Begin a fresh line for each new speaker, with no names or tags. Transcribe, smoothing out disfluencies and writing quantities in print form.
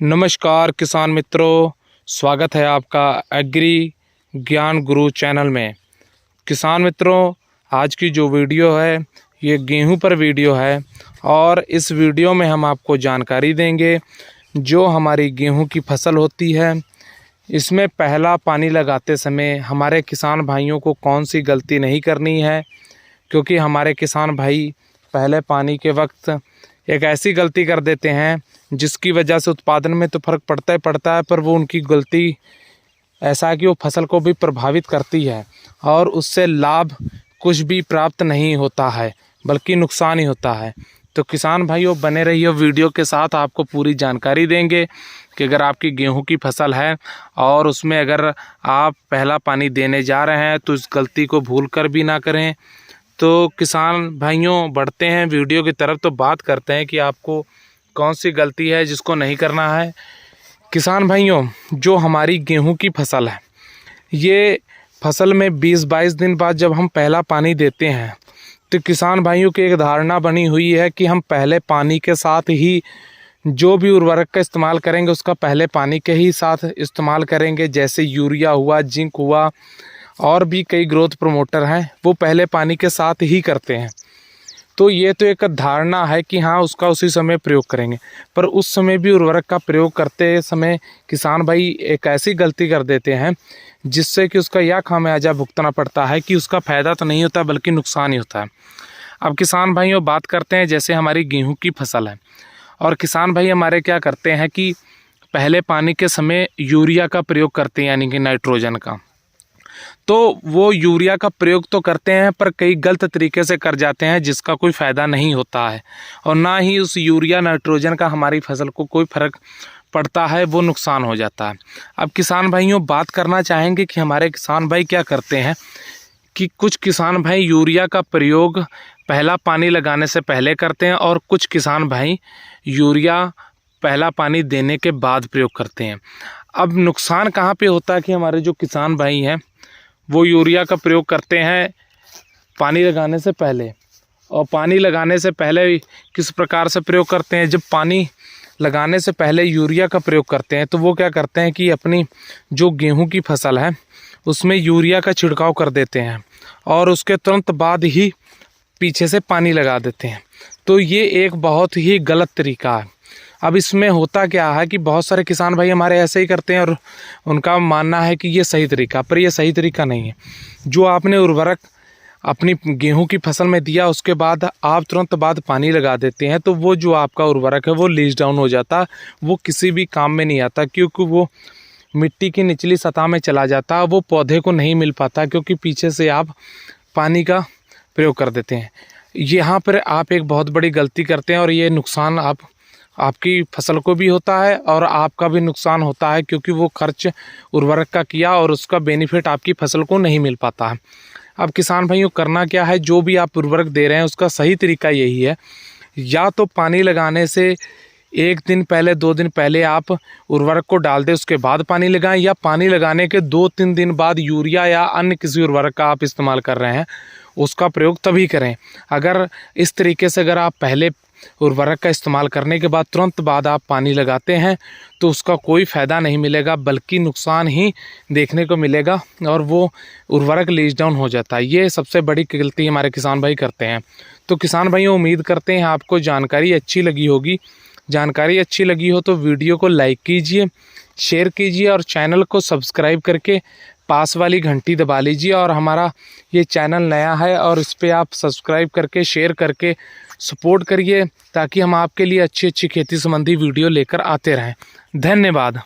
नमस्कार किसान मित्रों, स्वागत है आपका एग्री ज्ञान गुरु चैनल में। किसान मित्रों, आज की जो वीडियो है ये गेहूं पर वीडियो है और इस वीडियो में हम आपको जानकारी देंगे जो हमारी गेहूं की फसल होती है इसमें पहला पानी लगाते समय हमारे किसान भाइयों को कौन सी गलती नहीं करनी है, क्योंकि हमारे किसान भाई पहले पानी के वक्त एक ऐसी गलती कर देते हैं जिसकी वजह से उत्पादन में तो फर्क पड़ता है पर वो उनकी गलती ऐसा है कि वो फसल को भी प्रभावित करती है और उससे लाभ कुछ भी प्राप्त नहीं होता है बल्कि नुकसान ही होता है। तो किसान भाइयों बने रहिए, वीडियो के साथ आपको पूरी जानकारी देंगे कि अगर आपकी गेहूं की फसल है और उसमें अगर आप पहला पानी देने जा रहे हैं तो इस गलती को भूल कर भी ना करें। तो किसान भाइयों बढ़ते हैं वीडियो की तरफ, तो बात करते हैं कि आपको कौन सी गलती है जिसको नहीं करना है। किसान भाइयों, जो हमारी गेहूं की फसल है ये फसल में 20-22 दिन बाद जब हम पहला पानी देते हैं तो किसान भाइयों की एक धारणा बनी हुई है कि हम पहले पानी के साथ ही जो भी उर्वरक का इस्तेमाल करेंगे उसका पहले पानी के ही साथ इस्तेमाल करेंगे, जैसे यूरिया हुआ, जिंक हुआ और भी कई ग्रोथ प्रमोटर हैं वो पहले पानी के साथ ही करते हैं। तो ये तो एक धारणा है कि हाँ उसका उसी समय प्रयोग करेंगे, पर उस समय भी उर्वरक का प्रयोग करते समय किसान भाई एक ऐसी गलती कर देते हैं जिससे कि उसका यह खामियाजा भुगतना पड़ता है कि उसका फ़ायदा तो नहीं होता बल्कि नुकसान ही होता है। अब किसान भाइयों बात करते हैं, जैसे हमारी गेहूँ की फसल है और किसान भाई हमारे क्या करते हैं कि पहले पानी के समय यूरिया का प्रयोग करते हैं, यानी कि नाइट्रोजन का। तो वो यूरिया का प्रयोग तो करते हैं पर कई गलत तरीके से कर जाते हैं जिसका कोई फ़ायदा नहीं होता है और ना ही उस यूरिया नाइट्रोजन का हमारी फसल को कोई फ़र्क पड़ता है, वो नुकसान हो जाता है। अब किसान भाइयों बात करना चाहेंगे कि हमारे किसान भाई क्या करते हैं कि कुछ किसान भाई यूरिया का प्रयोग पहला पानी लगाने से पहले करते हैं और कुछ किसान भाई यूरिया पहला पानी देने के बाद प्रयोग करते हैं। अब नुकसान कहाँ पे होता है कि हमारे जो किसान भाई हैं वो यूरिया का प्रयोग करते हैं पानी लगाने से पहले, और पानी लगाने से पहले किस प्रकार से प्रयोग करते हैं, जब पानी लगाने से पहले यूरिया का प्रयोग करते हैं तो वो क्या करते हैं कि अपनी जो गेहूं की फसल है उसमें यूरिया का छिड़काव कर देते हैं और उसके तुरंत बाद ही पीछे से पानी लगा देते हैं। तो ये एक बहुत ही गलत तरीका है। अब इसमें होता क्या है कि बहुत सारे किसान भाई हमारे ऐसे ही करते हैं और उनका मानना है कि ये सही तरीका, पर ये सही तरीका नहीं है। जो आपने उर्वरक अपनी गेहूं की फसल में दिया उसके बाद आप तुरंत बाद पानी लगा देते हैं तो वो जो आपका उर्वरक है वो लीच डाउन हो जाता, वो किसी भी काम में नहीं आता, क्योंकि वो मिट्टी की निचली सतह में चला जाता, वो पौधे को नहीं मिल पाता क्योंकि पीछे से आप पानी का प्रयोग कर देते हैं। यहाँ पर आप एक बहुत बड़ी गलती करते हैं और ये नुकसान आपकी फसल को भी होता है और आपका भी नुकसान होता है, क्योंकि वो खर्च उर्वरक का किया और उसका बेनिफिट आपकी फसल को नहीं मिल पाता है। अब किसान भाइयों करना क्या है, जो भी आप उर्वरक दे रहे हैं उसका सही तरीका यही है, या तो पानी लगाने से 1 दिन पहले 2 दिन पहले आप उर्वरक को डाल दें उसके बाद पानी लगाएं, या पानी लगाने के 2-3 दिन बाद यूरिया या अन्य किसी उर्वरक का आप इस्तेमाल कर रहे हैं उसका प्रयोग तभी करें। अगर इस तरीके से अगर आप पहले उर्वरक का इस्तेमाल करने के बाद तुरंत बाद आप पानी लगाते हैं तो उसका कोई फ़ायदा नहीं मिलेगा बल्कि नुकसान ही देखने को मिलेगा और वो उर्वरक लीच डाउन हो जाता है। ये सबसे बड़ी गलती हमारे किसान भाई करते हैं। तो किसान भाइयों उम्मीद करते हैं आपको जानकारी अच्छी लगी होगी। जानकारी अच्छी लगी हो तो वीडियो को लाइक कीजिए, शेयर कीजिए और चैनल को सब्सक्राइब करके पास वाली घंटी दबा लीजिए। और हमारा ये चैनल नया है और इस पर आप सब्सक्राइब करके शेयर करके सपोर्ट करिए ताकि हम आपके लिए अच्छी खेती संबंधी वीडियो लेकर आते रहें। धन्यवाद।